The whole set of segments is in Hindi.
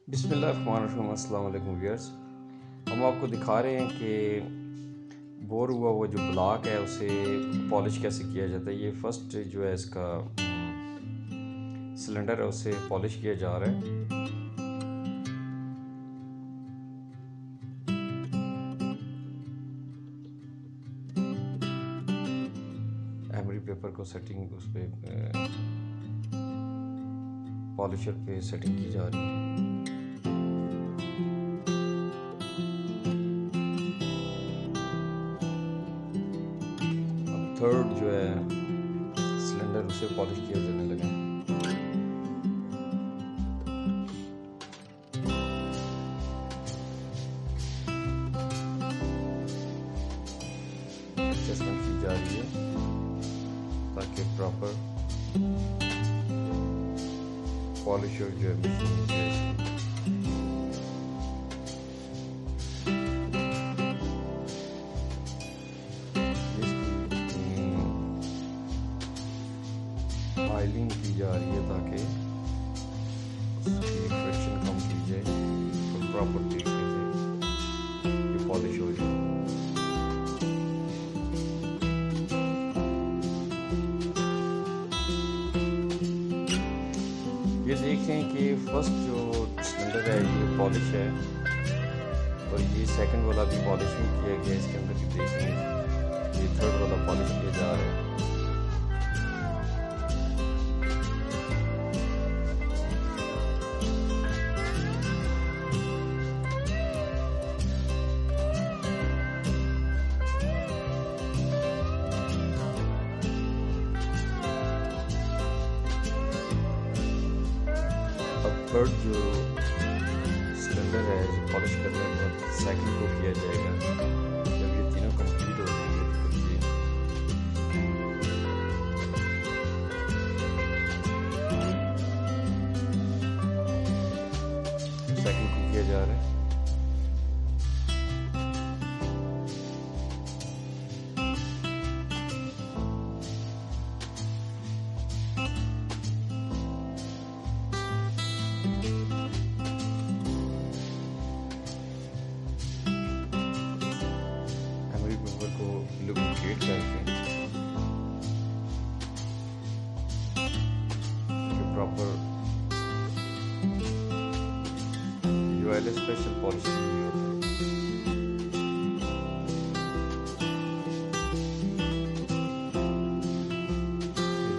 बिस्मिल्लाहिर्रहमानिर्रहीम। अस्सलाम वालेकुम व्यूअर्स। हम आपको दिखा रहे हैं कि बोर हुआ वो जो ब्लॉक है उसे पॉलिश कैसे किया जाता है। ये फर्स्ट जो है इसका सिलेंडर है उसे पॉलिश किया जा रहा है। एमरी पेपर को सेटिंग उस पर पॉलिशर पे सेटिंग की जा रही है। अब थर्ड जो है सिलेंडर उसे पॉलिश किया जाने लगा। एडजस्टमेंट की जा रही है ताकि प्रॉपर पॉलिशर जो है मशीन जो है ऑयलिंग की जा रही है ताकि उसकी फ्रिक्शन कम की जाए और प्रॉपर तरीके से ये पॉलिश हो जाए। ये देखें कि फर्स्ट जो सिलेंडर है ये पॉलिश है और ये सेकंड वाला भी पॉलिश नहीं किया गया। इसके अंदर भी देखें ये थर्ड वाला पॉलिश किया जा रहा है। थर्ड जो सिलेंडर है जो पॉलिश करने के बाद सेकंड को किया जाएगा। जब ये तीनों कंप्लीट हो जाएंगे तो फिर ये सेकंड को किया जा रहा है। को लुब्रिकेट करके प्रॉपर जो है स्पेशल पॉलिश होता है।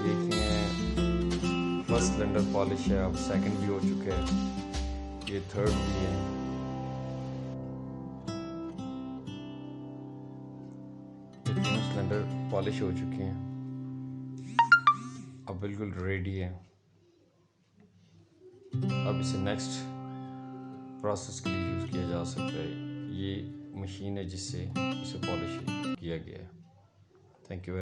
देखिए फर्स्ट सिलेंडर पॉलिश है, अब सेकंड भी हो चुका है, ये थर्ड भी है। सिलेंडर पॉलिश हो चुके हैं, अब बिल्कुल रेडी है। अब इसे नेक्स्ट प्रोसेस के लिए यूज़ किया जा सकता है। ये मशीन है जिससे इसे पॉलिश किया गया है। Thank you.